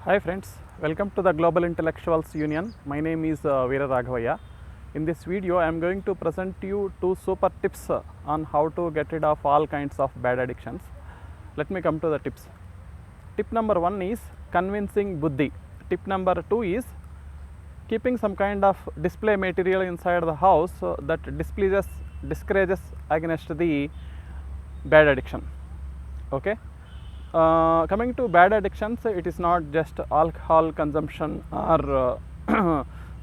Hi friends, welcome to the Global Intellectuals Union. My name is Veera Raghavaya. In this video, I am going to present you two super tips on how to get rid of all kinds of bad addictions. Let me come to the tips. Tip number 1 is convincing buddhi. Tip number 2 is keeping some kind of display material inside the house that discourages against the bad addiction. Okay. Coming to bad addictions, it is not just alcohol consumption or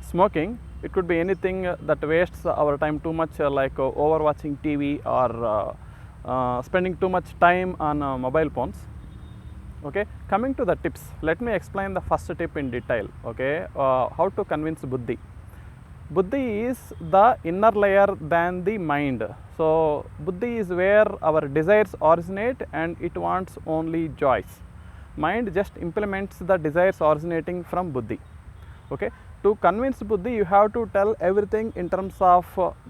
smoking. It could be anything that wastes our time too much, like overwatching TV or spending too much time on mobile phones. Okay, coming to the tips, let me explain the first tip in detail. Okay, how to convince buddhi. Buddhi is the inner layer than the mind. So buddhi is where our desires originate and it wants only joys. Mind just implements the desires originating from buddhi. Okay, to convince buddhi you have to tell everything in terms of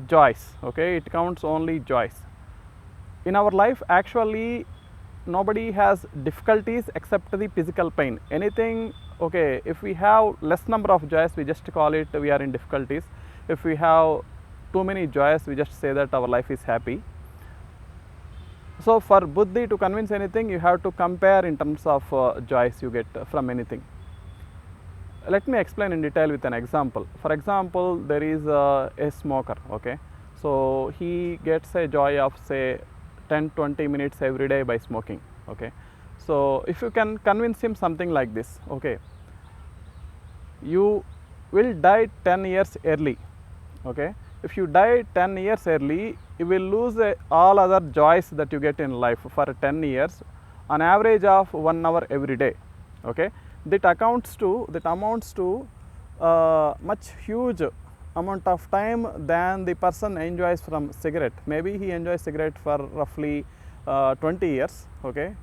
joys. Okay, it counts only joys. In our life actually nobody has difficulties except the physical pain. Anything, okay, if we have less number of joys we just call it we are in difficulties. If we have too many joys we just say that our life is happy. So for buddhi to convince anything you have to compare in terms of joys you get from anything. Let me explain in detail with an example. For example, there is a smoker. Okay, so he gets a joy of say 10-20 minutes every day by smoking. Okay, so if you can convince him something like this, okay, you will die 10 years early. Okay, if you die 10 years early you will lose all other joys that you get in life for 10 years on average of 1 hour every day. Okay, that amounts to much huge amount of time than the person enjoys from cigarette. Maybe he enjoys cigarette for roughly 20 years. Okay,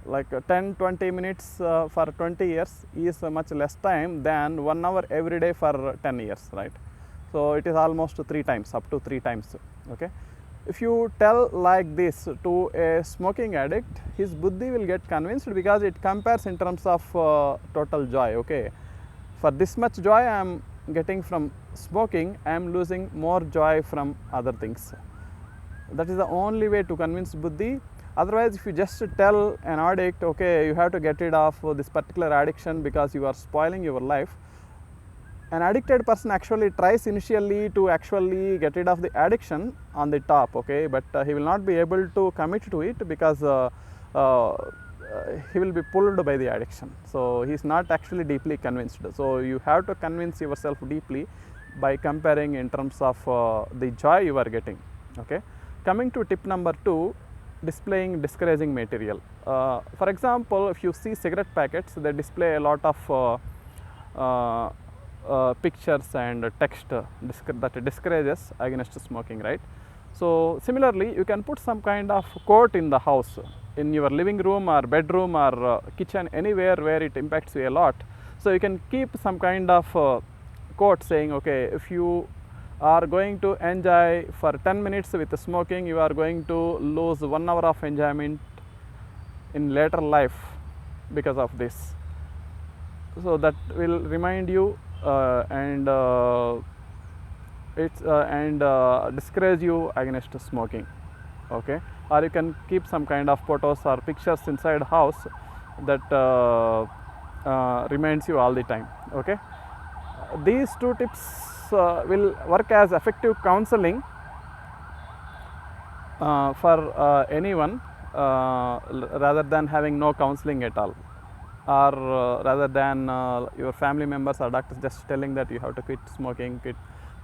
like 10-20 minutes for 20 years is much less time than 1 hour every day for 10 years, right? So it is almost 3 times, up to 3 times. Okay, if you tell like this to a smoking addict, his buddhi will get convinced because it compares in terms of total joy. Okay, for this much joy I am getting from smoking, I am losing more joy from other things. That is the only way to convince buddhi. Otherwise, if you just tell an addict, okay, you have to get rid of this particular addiction because you are spoiling your life, an addicted person actually tries initially to actually get rid of the addiction on the top. Okay, but he will not be able to commit to it because he will be pulled by the addiction. So he is not actually deeply convinced. So you have to convince yourself deeply by comparing in terms of the joy you are getting. Okay, coming to tip number 2, displaying discouraging material. For example, if you see cigarette packets, they display a lot of pictures and text that discourages against smoking, right? So similarly you can put some kind of quote in the house, in your living room or bedroom or kitchen, anywhere where it impacts you a lot. So you can keep some kind of quote saying, okay, if you are going to enjoy for 10 minutes with smoking, you are going to lose 1 hour of enjoyment in later life because of this. So that will remind you and discourage you against smoking. Okay, or you can keep some kind of photos or pictures inside house that reminds you all the time. Okay, these 2 tips will work as effective counseling for anyone rather than having no counseling at all, or rather than your family members or doctors just telling that you have to quit smoking,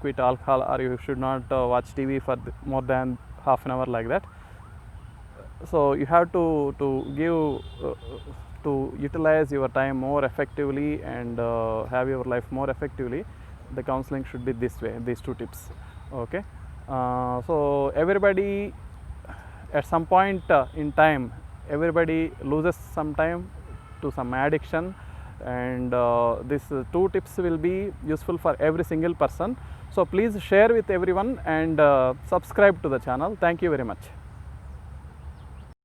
quit alcohol, or you should not watch TV for more than half an hour, like that. So you have to give to utilize your time more effectively and have your life more effectively. The counseling should be this way, these 2 tips. Okay, so everybody at some point in time, everybody loses some time to some addiction, and these 2 tips will be useful for every single person. So please share with everyone and subscribe to the channel. Thank you very much.